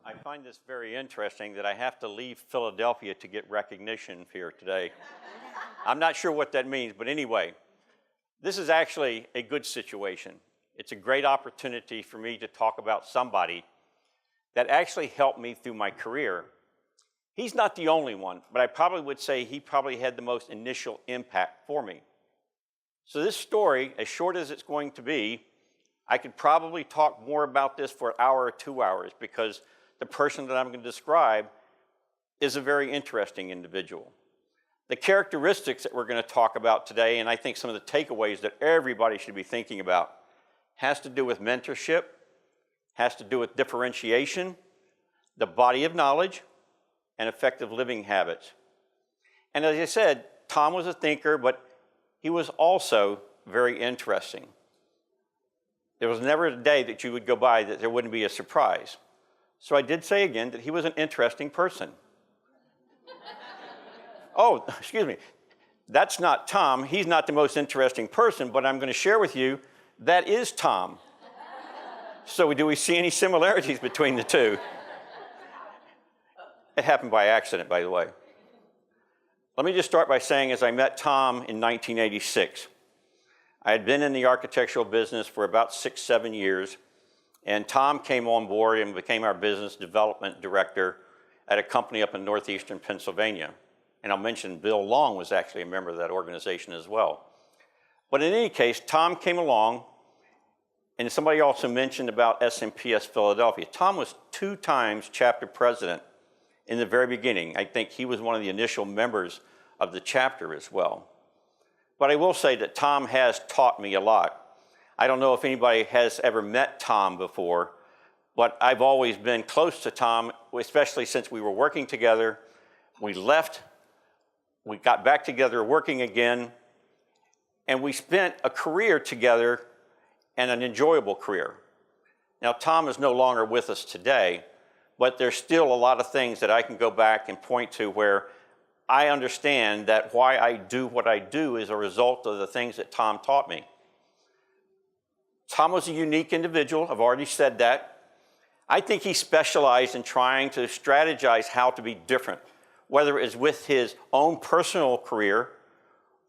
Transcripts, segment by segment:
I find this very interesting that I have to leave Philadelphia to get recognition here today. I'm not sure what that means, but anyway, this is actually a good situation. It's a great opportunity for me to talk about somebody that actually helped me through my career. He's not the only one, but I probably would say he probably had the most initial impact for me. So this story, as short as it's going to be, I could probably talk more about this for an hour or 2 hours because the person that I'm going to describe is a very interesting individual. The characteristics that we're going to talk about today, and I think some of the takeaways that everybody should be thinking about, has to do with mentorship, has to do with differentiation, the body of knowledge, and effective living habits. And as I said, Tom was a thinker, but he was also very interesting. There was never a day that you would go by that there wouldn't be a surprise. So I did say again that he was an interesting person. Oh, excuse me. That's not Tom. He's not the most interesting person, but I'm going to share with you that is Tom. So do we see any similarities between the two? It happened by accident, by the way. Let me just start by saying, as I met Tom in 1986, I had been in the architectural business for about 6-7 years, and Tom came on board and became our business development director at a company up in northeastern Pennsylvania. And I'll mention Bill Long was actually a member of that organization as well. But in any case, Tom came along, and somebody also mentioned about SMPS Philadelphia. Tom was 2 times chapter president in the very beginning. I think he was one of the initial members of the chapter as well. But I will say that Tom has taught me a lot. I don't know if anybody has ever met Tom before, but I've always been close to Tom, especially since we were working together. We left, we got back together working again, and we spent a career together and an enjoyable career. Now, Tom is no longer with us today, but there's still a lot of things that I can go back and point to where I understand that why I do what I do is a result of the things that Tom taught me. Tom was a unique individual. I've already said that. I think he specialized in trying to strategize how to be different, whether it was with his own personal career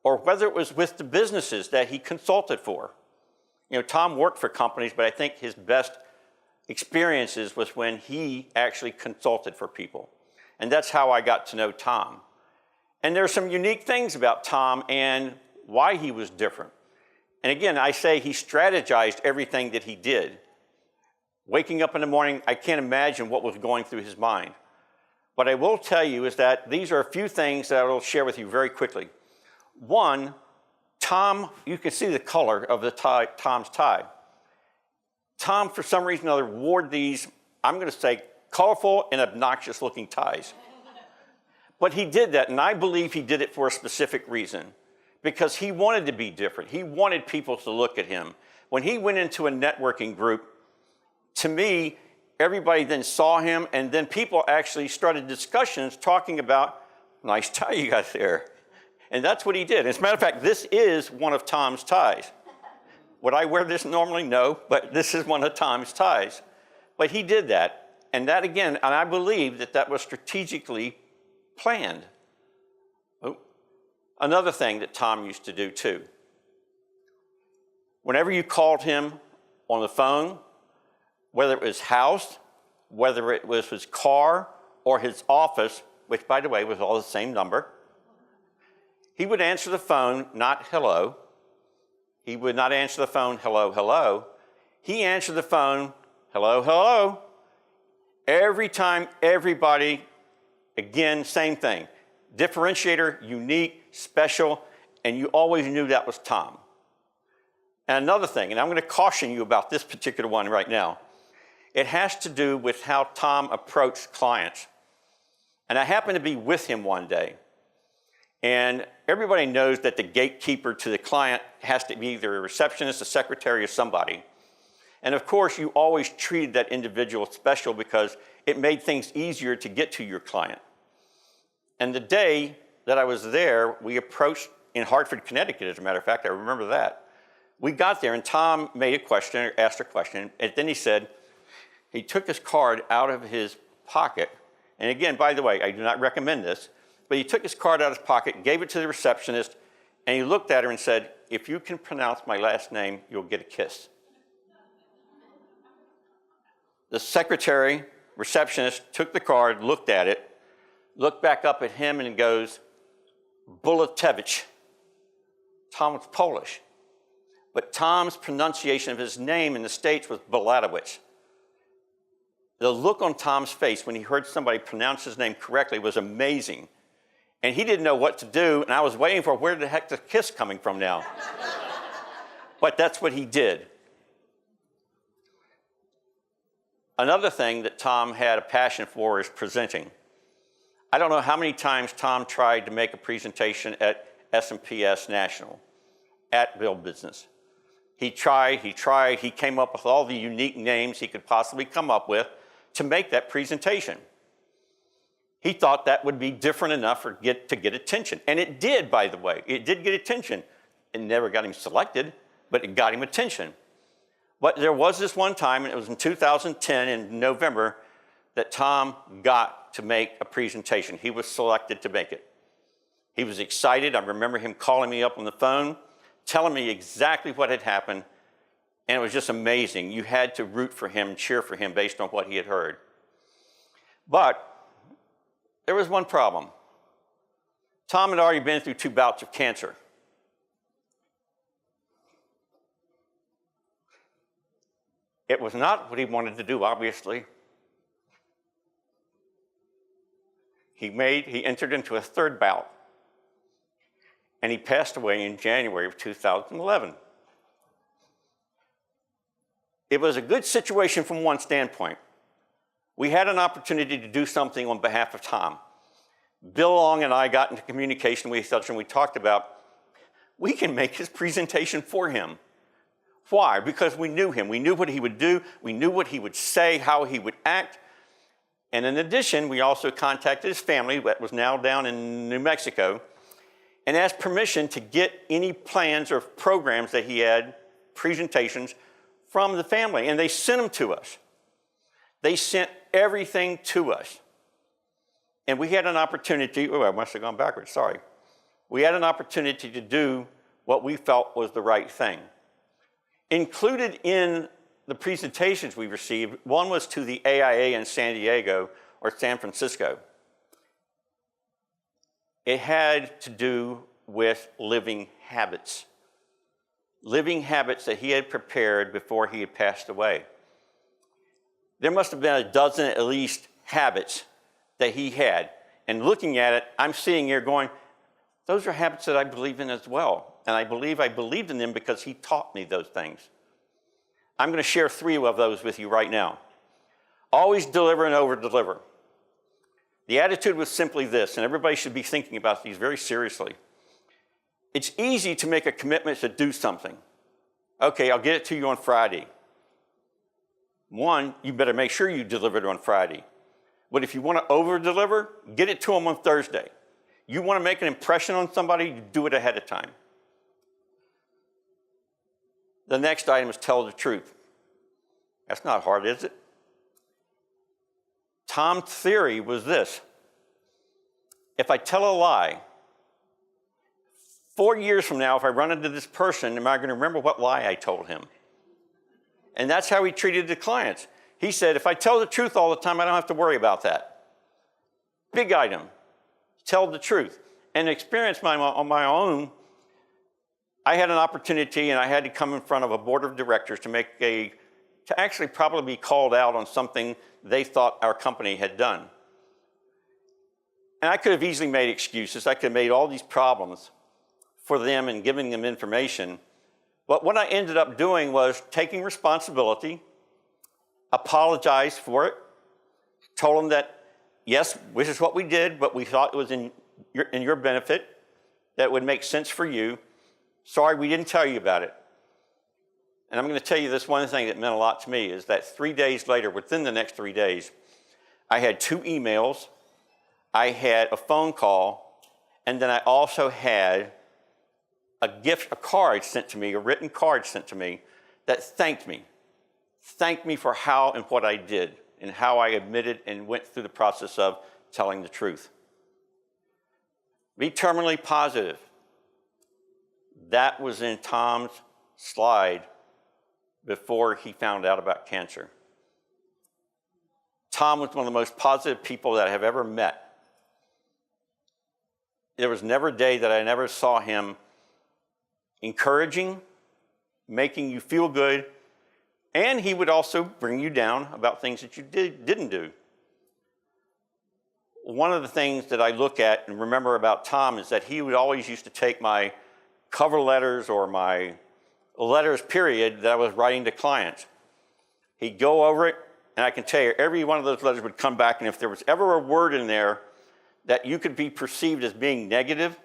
or whether it was with the businesses that he consulted for. You know, Tom worked for companies, but I think his best experiences was when he actually consulted for people. And that's how I got to know Tom. And there are some unique things about Tom and why he was different. And again, I say he strategized everything that he did. Waking up in the morning, I can't imagine what was going through his mind. What I will tell you is that these are a few things that I will share with you very quickly. One, Tom, you can see the color of the tie, Tom's tie. Tom, for some reason or other, wore these, I'm going to say, colorful and obnoxious looking ties. But he did that, and I believe he did it for a specific reason, because he wanted to be different. He wanted people to look at him. When he went into a networking group, to me, everybody then saw him, and then people actually started discussions talking about, nice tie you got there. And that's what he did. As a matter of fact, this is one of Tom's ties. Would I wear this normally? No, but this is one of Tom's ties. But he did that. And that again, and I believe that that was strategically planned. Oh. Another thing that Tom used to do too. Whenever you called him on the phone, whether it was house, whether it was his car or his office, which by the way was all the same number, he would answer the phone, not hello. He would not answer the phone, hello, hello. He answered the phone, hello, hello. Every time, everybody, again, same thing. Differentiator, unique, special, and you always knew that was Tom. And another thing, and I'm going to caution you about this particular one right now. It has to do with how Tom approached clients. And I happened to be with him one day. And everybody knows that the gatekeeper to the client has to be either a receptionist, a secretary, or somebody. And of course, you always treated that individual special because it made things easier to get to your client. And the day that I was there, we approached in Hartford, Connecticut, as a matter of fact, I remember that. We got there and Tom made a question, asked a question, and then he said, he took his card out of his pocket, and again, by the way, I do not recommend this, but he took his card out of his pocket, gave it to the receptionist, and he looked at her and said, "If you can pronounce my last name, you'll get a kiss." The secretary, receptionist, took the card, looked at it, looked back up at him and goes, "Bulatevich." Tom was Polish, but Tom's pronunciation of his name in the States was Bulatevich. The look on Tom's face when he heard somebody pronounce his name correctly was amazing. And he didn't know what to do, and I was waiting for where the heck the kiss coming from now. But that's what he did. Another thing that Tom had a passion for is presenting. I don't know how many times Tom tried to make a presentation at SMPS National, at Bill Business. He tried, he came up with all the unique names he could possibly come up with to make that presentation. He thought that would be different enough to get attention. And it did, by the way. It did get attention. It never got him selected, but it got him attention. But there was this one time, and it was in 2010 in November, that Tom got to make a presentation. He was selected to make it. He was excited. I remember him calling me up on the phone, telling me exactly what had happened, and it was just amazing. You had to root for him, cheer for him based on what he had heard. But there was one problem. Tom had already been through 2 bouts of cancer. It was not what he wanted to do, obviously. He entered into a 3rd bout, and he passed away in January of 2011. It was a good situation from one standpoint. We had an opportunity to do something on behalf of Tom. Bill Long and I got into communication with each other, and we talked about, we can make his presentation for him. Why? Because we knew him. We knew what he would do. We knew what he would say, how he would act. And in addition, we also contacted his family that was now down in New Mexico and asked permission to get any plans or programs that he had, presentations, from the family. And they sent them to us. They sent everything to us. And we had an opportunity, oh, I must have gone backwards, sorry. We had an opportunity to do what we felt was the right thing. Included in the presentations we received, one was to the AIA in San Diego or San Francisco. It had to do with living habits that he had prepared before he had passed away. There must have been a dozen at least habits that he had. And looking at it, I'm seeing here going, those are habits that I believe in as well. And I believed in them because he taught me those things. I'm going to share 3 of those with you right now. Always deliver and over-deliver. The attitude was simply this, and everybody should be thinking about these very seriously. It's easy to make a commitment to do something. Okay, I'll get it to you on Friday. 1, you better make sure you deliver it on Friday. But if you want to over-deliver, get it to them on Thursday. You want to make an impression on somebody, you do it ahead of time. The next item is tell the truth. That's not hard, is it? Tom's theory was this. If I tell a lie, 4 years from now, if I run into this person, am I going to remember what lie I told him? And that's how he treated the clients. He said, if I tell the truth all the time, I don't have to worry about that. Big item, tell the truth. And experience on my own, I had an opportunity and I had to come in front of a board of directors to actually probably be called out on something they thought our company had done. And I could have easily made excuses. I could have made all these problems for them and giving them information. But what I ended up doing was taking responsibility, apologized for it, told them that, yes, this is what we did, but we thought it was in your benefit, that would make sense for you. Sorry, we didn't tell you about it. And I'm going to tell you this one thing that meant a lot to me is that 3 days later, within the next 3 days, I had 2 emails, I had a phone call, and then I also had a card sent to me, a written card sent to me that thanked me for how and what I did in how I admitted and went through the process of telling the truth. Be terminally positive. That was in Tom's slide before he found out about cancer. Tom was one of the most positive people that I have ever met. There was never a day that I never saw him encouraging, making you feel good, and he would also bring you down about things that you didn't do. One of the things that I look at and remember about Tom is that he would always used to take my cover letters or my letters, period, that I was writing to clients. He'd go over it, and I can tell you, every one of those letters would come back, and if there was ever a word in there that you could be perceived as being negative,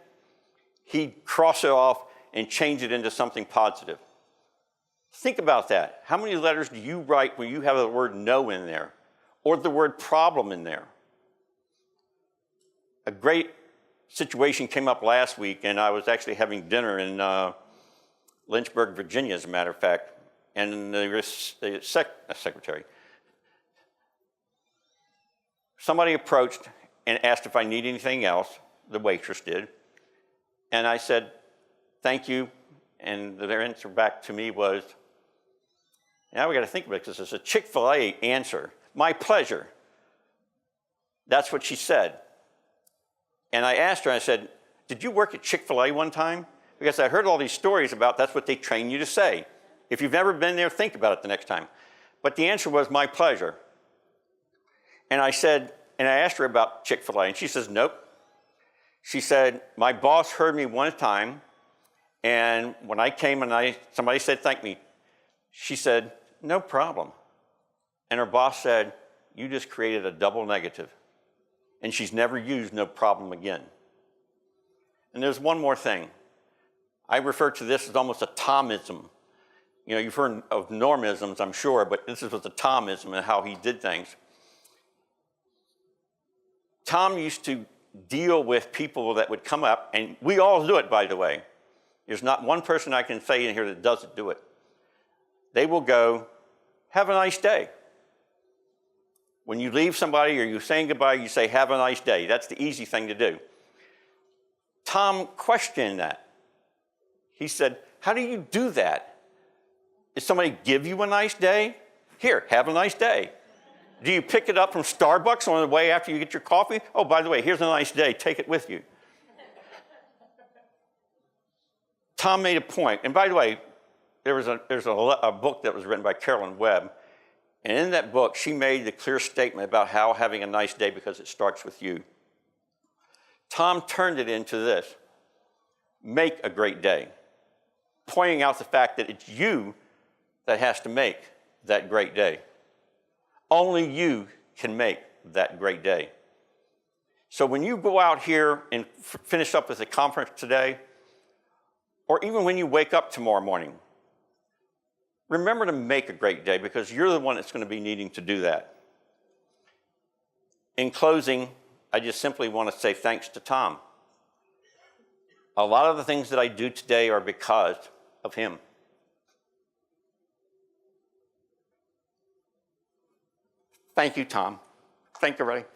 he'd cross it off and change it into something positive. Think about that. How many letters do you write when you have the word no in there or the word problem in there? A great situation came up last week, and I was actually having dinner in Lynchburg, Virginia, as a matter of fact, and the secretary, somebody approached and asked if I need anything else. The waitress did. And I said, thank you. And their answer back to me was, now we got to think about it because it's a Chick-fil-A answer. My pleasure. That's what she said. And I asked her, I said, did you work at Chick-fil-A one time? Because I heard all these stories about that's what they train you to say. If you've never been there, think about it the next time. But the answer was my pleasure. And I said, and I asked her about Chick-fil-A, and she says, nope. She said, my boss heard me one time, and when I came and somebody said, thank me, she said, no problem. And her boss said, you just created a double negative. And she's never used no problem again. And there's one more thing. I refer to this as almost a Tomism. You know, you've heard of Normisms, I'm sure, but this was a Tomism and how he did things. Tom used to deal with people that would come up, and we all do it, by the way. There's not one person I can say in here that doesn't do it. They will go, have a nice day. When you leave somebody or you're saying goodbye, you say, have a nice day. That's the easy thing to do. Tom questioned that. He said, how do you do that? Did somebody give you a nice day? Here, have a nice day. Do you pick it up from Starbucks on the way after you get your coffee? Oh, by the way, here's a nice day. Take it with you. Tom made a point. And by the way, there's a book that was written by Carolyn Webb. And in that book, she made the clear statement about how having a nice day because it starts with you. Tom turned it into this: make a great day, pointing out the fact that it's you that has to make that great day. Only you can make that great day. So when you go out here and finish up with the conference today, or even when you wake up tomorrow morning, remember to make a great day because you're the one that's going to be needing to do that. In closing, I just simply want to say thanks to Tom. A lot of the things that I do today are because of him. Thank you, Tom. Thank you, everybody.